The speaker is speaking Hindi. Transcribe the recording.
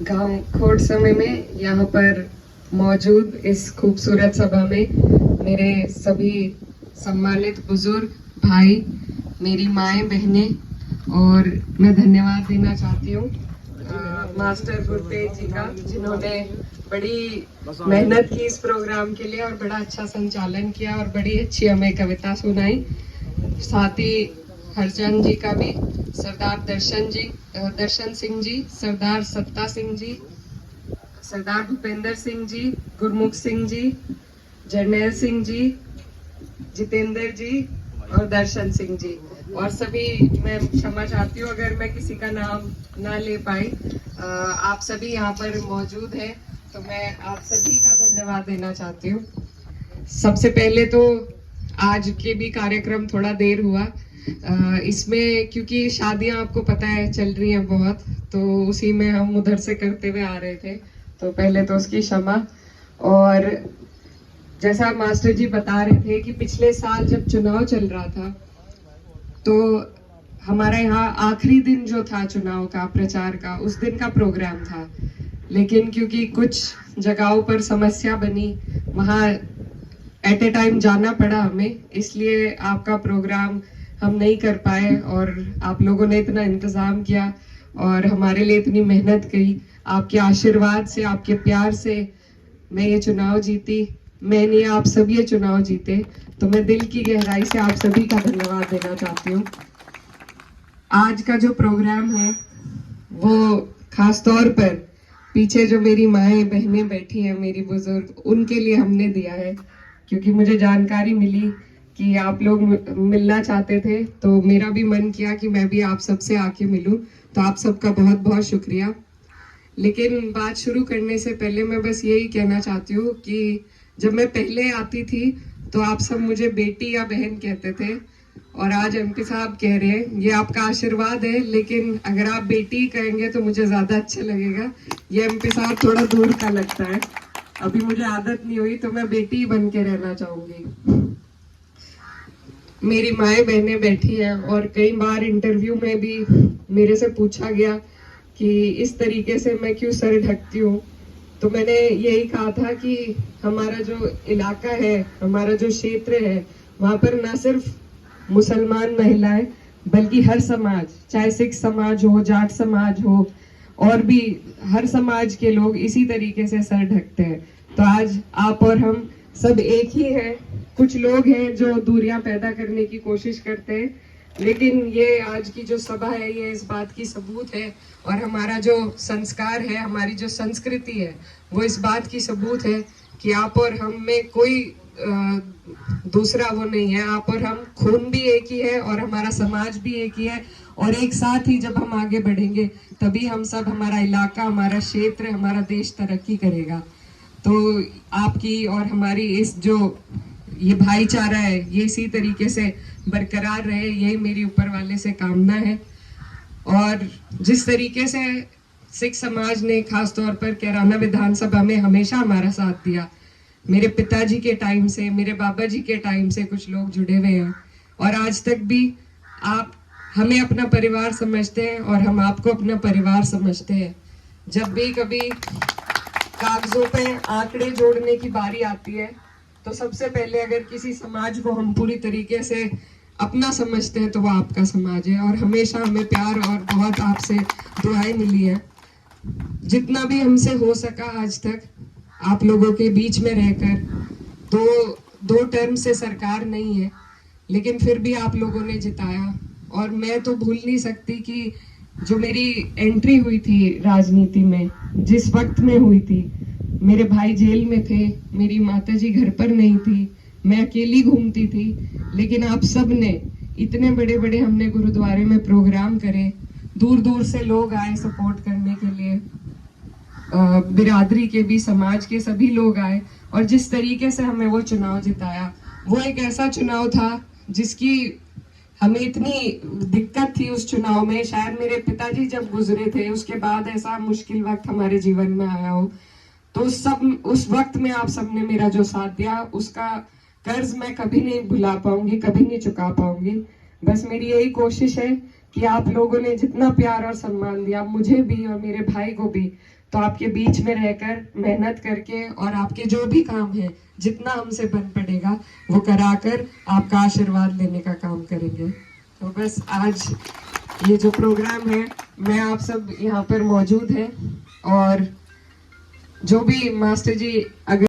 गांव खोड़ समय में यहाँ पर मौजूद इस खूबसूरत सभा में मेरे सभी सम्मानित बुजुर्ग भाई, मेरी माएं बहनें और मैं धन्यवाद देना चाहती हूँ मास्टर गुरतेज जी का, जिन्होंने बड़ी मेहनत की इस प्रोग्राम के लिए और बड़ा अच्छा संचालन किया और बड़ी अच्छी हमें कविता सुनाई। साथ ही हरचंद जी का भी, सरदार दर्शन सिंह जी, सरदार सत्ता सिंह जी, सरदार भूपेंद्र सिंह जी, गुरमुख सिंह जी, जरनैल सिंह जी, जितेंद्र जी और दर्शन सिंह जी, और सभी, मैं क्षमा चाहती हूँ अगर मैं किसी का नाम ना ले पाई। आप सभी यहाँ पर मौजूद हैं तो मैं आप सभी का धन्यवाद देना चाहती हूँ। सबसे पहले तो आज के भी कार्यक्रम थोड़ा देर हुआ, इसमें क्योंकि शादियां आपको पता है चल रही हैं बहुत, तो उसी में हम उधर से करते हुए आ रहे थे, तो पहले तो उसकी क्षमा। और जैसा मास्टर जी बता रहे थे कि पिछले साल जब चुनाव चल रहा था तो हमारा यहाँ आखिरी दिन जो था चुनाव का प्रचार का, उस दिन का प्रोग्राम था, लेकिन क्योंकि कुछ जगहों पर समस्या बनी, वहाँ एट ए टाइम जाना पड़ा हमें, इसलिए आपका प्रोग्राम हम नहीं कर पाए। और आप लोगों ने इतना इंतजाम किया और हमारे लिए इतनी मेहनत की, आपके आशीर्वाद से, आपके प्यार से मैं ये चुनाव जीती। मैं नहीं, आप सभी ये चुनाव जीते, तो मैं दिल की गहराई से आप सभी का धन्यवाद देना चाहती हूँ। आज का जो प्रोग्राम है वो खास तौर पर पीछे जो मेरी माएं बहनें बैठी हैं, मेरी बुजुर्ग, उनके लिए हमने दिया है, क्योंकि मुझे जानकारी मिली कि आप लोग मिलना चाहते थे, तो मेरा भी मन किया कि मैं भी आप सबसे आके मिलूं, तो आप सबका बहुत बहुत शुक्रिया। लेकिन बात शुरू करने से पहले मैं बस यही कहना चाहती हूँ कि जब मैं पहले आती थी तो आप सब मुझे बेटी या बहन कहते थे, और आज एमपी साहब कह रहे हैं, ये आपका आशीर्वाद है, लेकिन अगर आप बेटी कहेंगे तो मुझे ज्यादा अच्छा लगेगा। ये एमपी साहब थोड़ा दूर का लगता है, अभी मुझे आदत नहीं हुई, तो मैं बेटी बन के रहना चाहूंगी। मेरी माएं बहनें बैठी हैं और कई बार इंटरव्यू में भी मेरे से पूछा गया कि इस तरीके से मैं क्यों सर ढकती हूँ, तो मैंने यही कहा था कि हमारा जो इलाका है, हमारा जो क्षेत्र है, वहाँ पर ना सिर्फ मुसलमान महिलाएं बल्कि हर समाज, चाहे सिख समाज हो, जाट समाज हो, और भी हर समाज के लोग इसी तरीके से सर ढकते हैं। तो आज आप और हम सब एक ही हैं। कुछ लोग हैं जो दूरियां पैदा करने की कोशिश करते हैं, लेकिन ये आज की जो सभा है ये इस बात की सबूत है, और हमारा जो संस्कार है, हमारी जो संस्कृति है, वो इस बात की सबूत है कि आप और हम में कोई दूसरा वो नहीं है। आप और हम खून भी एक ही है और हमारा समाज भी एक ही है, और एक साथ ही जब हम आगे बढ़ेंगे तभी हम सब, हमारा इलाका, हमारा क्षेत्र, हमारा देश तरक्की करेगा। तो आपकी और हमारी इस जो ये भाईचारा है, ये इसी तरीके से बरकरार रहे, यही मेरी ऊपर वाले से कामना है। और जिस तरीके से सिख समाज ने खास तौर पर कैराना विधानसभा में हमेशा हमारा साथ दिया, मेरे पिताजी के टाइम से, मेरे बाबा जी के टाइम से कुछ लोग जुड़े हुए हैं, और आज तक भी आप हमें अपना परिवार समझते हैं और हम आपको अपना परिवार समझते हैं। जब भी कभी कागजों पे आंकड़े जोड़ने की बारी आती है तो सबसे पहले अगर किसी समाज को हम पूरी तरीके से अपना समझते हैं तो वो आपका समाज है, और हमेशा हमें प्यार और बहुत आपसे दुआएं मिली है। जितना भी हमसे हो सका आज तक आप लोगों के बीच में रहकर, दो टर्म से सरकार नहीं है, लेकिन फिर भी आप लोगों ने जिताया। और मैं तो भूल नहीं सकती कि जो मेरी एंट्री हुई थी राजनीति में, जिस वक्त में हुई थी, मेरे भाई जेल में थे, मेरी माताजी घर पर नहीं थी, मैं अकेली घूमती थी, लेकिन आप सब ने, इतने बड़े बड़े हमने गुरुद्वारे में प्रोग्राम करे, दूर दूर से लोग आए सपोर्ट करने के लिए, बिरादरी के भी, समाज के सभी लोग आए, और जिस तरीके से हमें वो चुनाव जिताया, वो एक ऐसा चुनाव था जिसकी हमें इतनी दिक्कत थी उस चुनाव में। शायद मेरे पिताजी जब गुजरे थे उसके बाद ऐसा मुश्किल वक्त हमारे जीवन में आया हो, तो उस वक्त में आप सबने मेरा जो साथ दिया, उसका कर्ज मैं कभी नहीं भुला पाऊंगी, कभी नहीं चुका पाऊंगी। बस मेरी यही कोशिश है कि आप लोगों ने जितना प्यार और सम्मान दिया मुझे भी और मेरे भाई को भी, तो आपके बीच में रहकर मेहनत करके और आपके जो भी काम है जितना हमसे बन पड़ेगा वो कराकर आपका आशीर्वाद लेने का काम करेंगे। तो बस आज ये जो प्रोग्राम है, मैं आप सब यहाँ पर मौजूद हैं और जो भी मास्टर जी अगर